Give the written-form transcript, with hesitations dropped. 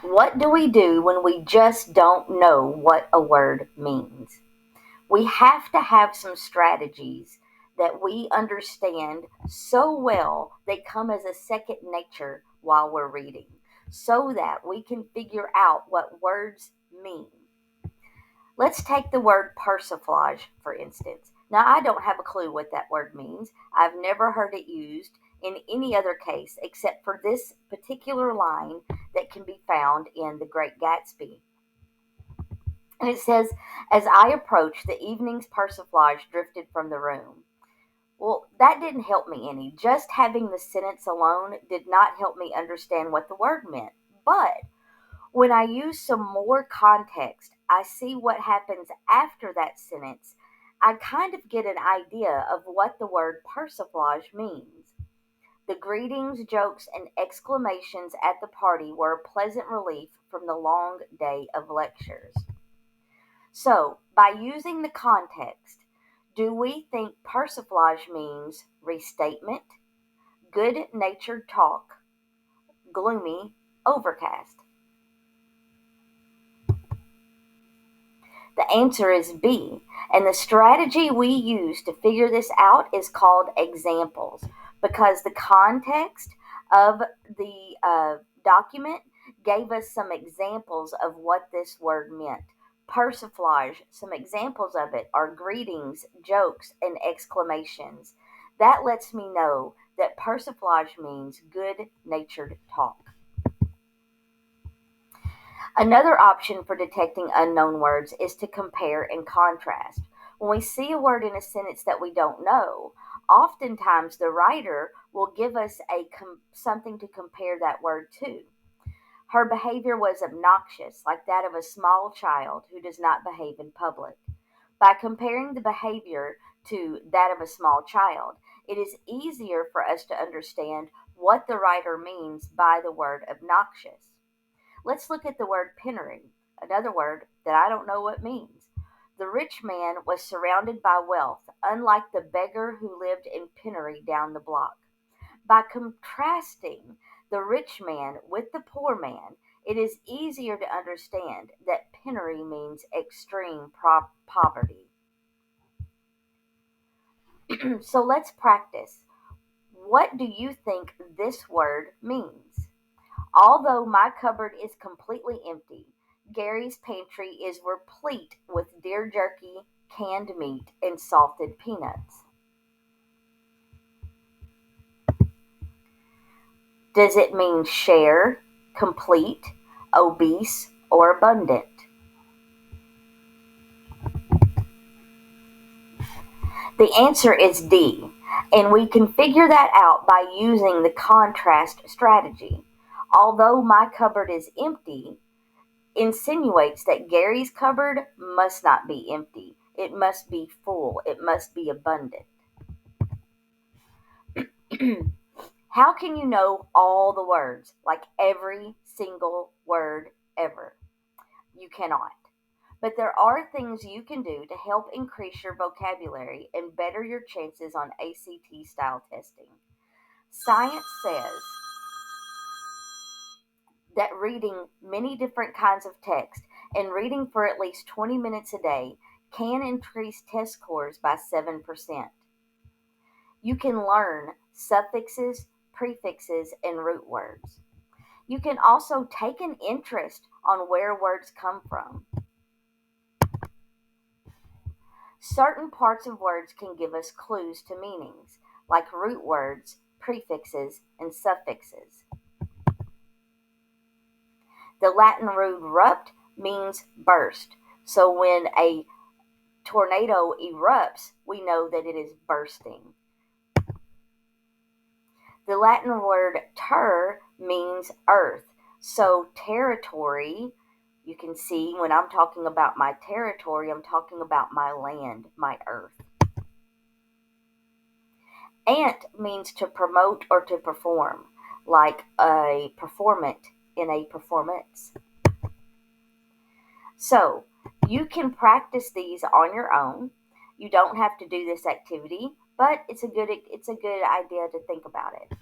What do we do when we just don't know what a word means? We have to have some strategies that we understand so well they come as a second nature while we're reading so that we can figure out what words mean. Let's take the word persiflage, for instance. Now, I don't have a clue what that word means. I've never heard it used in any other case except for this particular line that can be found in The Great Gatsby. And it says, as I approached, the evening's persiflage drifted from the room. Well, that didn't help me any. Just having the sentence alone did not help me understand what the word meant. But when I use some more context, I see what happens after that sentence. I kind of get an idea of what the word persiflage means. The greetings, jokes, and exclamations at the party were a pleasant relief from the long day of lectures. So, by using the context, do we think persiflage means restatement, good natured talk, gloomy, overcast? The answer is B. And the strategy we use to figure this out is called examples because the context of the document gave us some examples of what this word meant. Persiflage, some examples of it are greetings, jokes, and exclamations. That lets me know that persiflage means good natured talk. Another option for detecting unknown words is to compare and contrast. When we see a word in a sentence that we don't know, oftentimes the writer will give us something to compare that word to. Her behavior was obnoxious, like that of a small child who does not behave in public. By comparing the behavior to that of a small child, it is easier for us to understand what the writer means by the word obnoxious. Let's look at the word penury, another word that I don't know what means. The rich man was surrounded by wealth, unlike the beggar who lived in penury down the block. By contrasting the rich man with the poor man, it is easier to understand that penury means extreme poverty. So let's practice. What do you think this word means? Although my cupboard is completely empty, Gary's pantry is replete with deer jerky, canned meat, and salted peanuts. Does it mean share, complete, obese, or abundant? The answer is D, and we can figure that out by using the contrast strategy. Although my cupboard is empty, insinuates that Gary's cupboard must not be empty. It must be full. It must be abundant. How can you know all the words, like every single word ever? You cannot. But there are things you can do to help increase your vocabulary and better your chances on ACT style testing. Science says that reading many different kinds of text and reading for at least 20 minutes a day can increase test scores by 7%. You can learn suffixes, prefixes, and root words. You can also take an interest on where words come from. Certain parts of words can give us clues to meanings, like root words, prefixes, and suffixes. The Latin root rupt means burst. So when a tornado erupts, we know that it is bursting. The Latin word ter means earth. So territory, you can see when I'm talking about my territory, I'm talking about my land, my earth. Ant means to promote or to perform, like a performant in a performance. So you can practice these on your own. You don't have to do this activity, but it's a good idea to think about it.